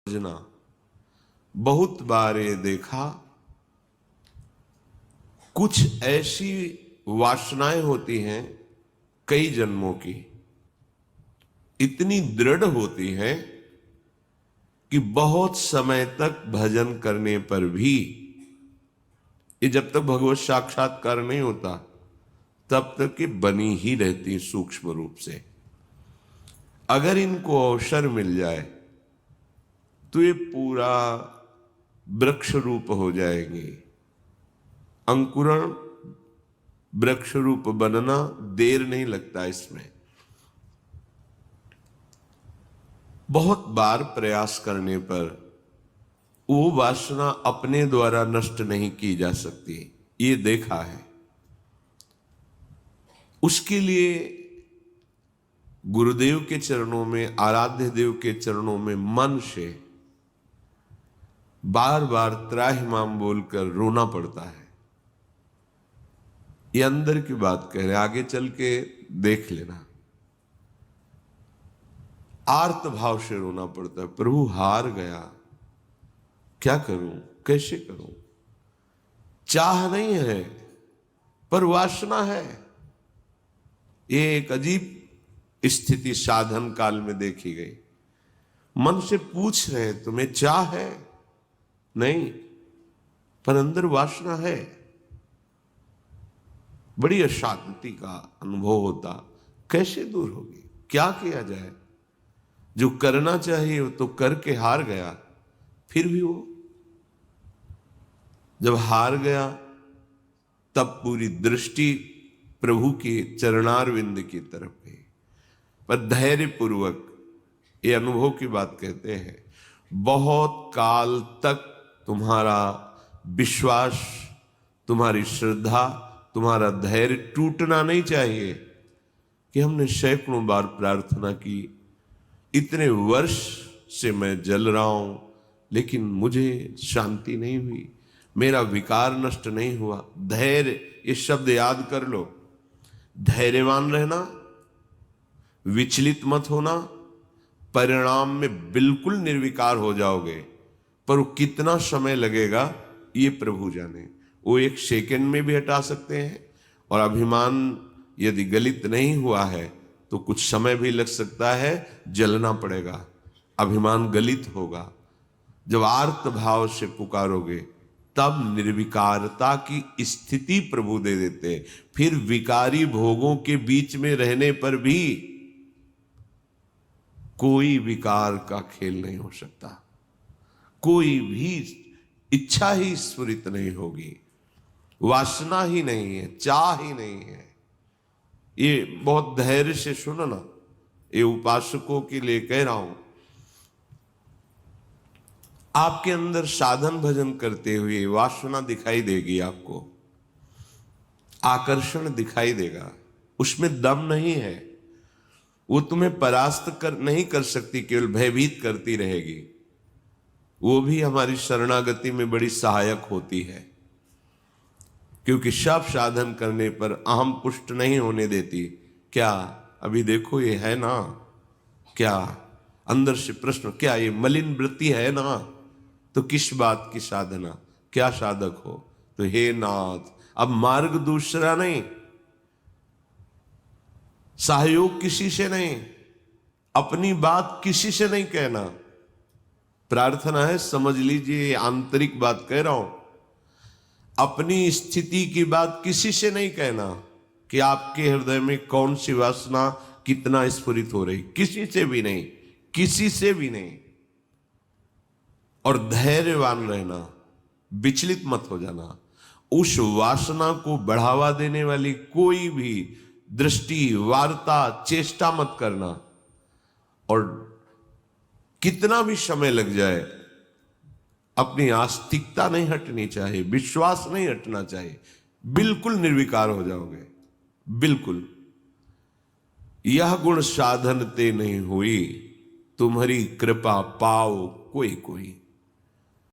समझना। बहुत बार ये देखा, कुछ ऐसी वासनाएं होती हैं कई जन्मों की, इतनी दृढ़ होती हैं कि बहुत समय तक भजन करने पर भी, ये जब तक भगवत साक्षात्कार नहीं होता तब तक ये बनी ही रहती सूक्ष्म रूप से। अगर इनको अवसर मिल जाए तो ये पूरा वृक्ष रूप हो जाएंगे। अंकुरण वृक्ष रूप बनना देर नहीं लगता इसमें। बहुत बार प्रयास करने पर वो वासना अपने द्वारा नष्ट नहीं की जा सकती, ये देखा है। उसके लिए गुरुदेव के चरणों में, आराध्य देव के चरणों में मन से बार बार त्राहिमाम बोलकर रोना पड़ता है। ये अंदर की बात कह रहे, आगे चल के देख लेना। आर्त भाव से रोना पड़ता है, प्रभु हार गया, क्या करूं, कैसे करूं। चाह नहीं है पर वासना है। ये एक अजीब स्थिति साधन काल में देखी गई। मन से पूछ रहे तुम्हें चाह है? नहीं, पर अंदर वासना है। बड़ी अशांति का अनुभव होता। कैसे दूर होगी, क्या किया जाए। जो करना चाहिए वो तो करके हार गया। फिर भी वो जब हार गया तब पूरी दृष्टि प्रभु के चरणारविंद की तरफ गई। पर धैर्य पूर्वक, ये अनुभव की बात कहते हैं, बहुत काल तक तुम्हारा विश्वास, तुम्हारी श्रद्धा, तुम्हारा धैर्य टूटना नहीं चाहिए। कि हमने सैकड़ों बार प्रार्थना की, इतने वर्ष से मैं जल रहा हूं लेकिन मुझे शांति नहीं हुई, मेरा विकार नष्ट नहीं हुआ। धैर्य, ये शब्द याद कर लो। धैर्यवान रहना, विचलित मत होना, परिणाम में बिल्कुल निर्विकार हो जाओगे। पर वो कितना समय लगेगा ये प्रभु जाने। वो एक सेकंड में भी हटा सकते हैं। और अभिमान यदि गलित नहीं हुआ है तो कुछ समय भी लग सकता है, जलना पड़ेगा, अभिमान गलित होगा। जब आर्त भाव से पुकारोगे तब निर्विकारता की स्थिति प्रभु दे देते। फिर विकारी भोगों के बीच में रहने पर भी कोई विकार का खेल नहीं हो सकता, कोई भी इच्छा ही स्फुरित नहीं होगी, वासना ही नहीं है, चाह ही नहीं है। ये बहुत धैर्य से सुनो ना, ये उपासकों के लिए कह रहा हूं। आपके अंदर साधन भजन करते हुए वासना दिखाई देगी, आपको आकर्षण दिखाई देगा, उसमें दम नहीं है। वो तुम्हें परास्त नहीं कर सकती, केवल भयभीत करती रहेगी। वो भी हमारी शरणागति में बड़ी सहायक होती है, क्योंकि सब साधन करने पर अहम पुष्ट नहीं होने देती। क्या अभी देखो ये है ना, क्या अंदर से प्रश्न, क्या ये मलिन वृत्ति है ना, तो किस बात की साधना, क्या साधक हो। तो हे नाथ, अब मार्ग दूसरा नहीं, सहयोग किसी से नहीं, अपनी बात किसी से नहीं कहना। प्रार्थना है, समझ लीजिए, आंतरिक बात कह रहा हूं। अपनी स्थिति की बात किसी से नहीं कहना कि आपके हृदय में कौन सी वासना कितना स्फुरित हो रही, किसी से भी नहीं, किसी से भी नहीं। और धैर्यवान रहना, विचलित मत हो जाना। उस वासना को बढ़ावा देने वाली कोई भी दृष्टि, वार्ता, चेष्टा मत करना। और कितना भी समय लग जाए, अपनी आस्तिकता नहीं हटनी चाहिए, विश्वास नहीं हटना चाहिए। बिल्कुल निर्विकार हो जाओगे, बिल्कुल। यह गुण साधन ते नहीं हुई, तुम्हारी कृपा पाओ कोई कोई।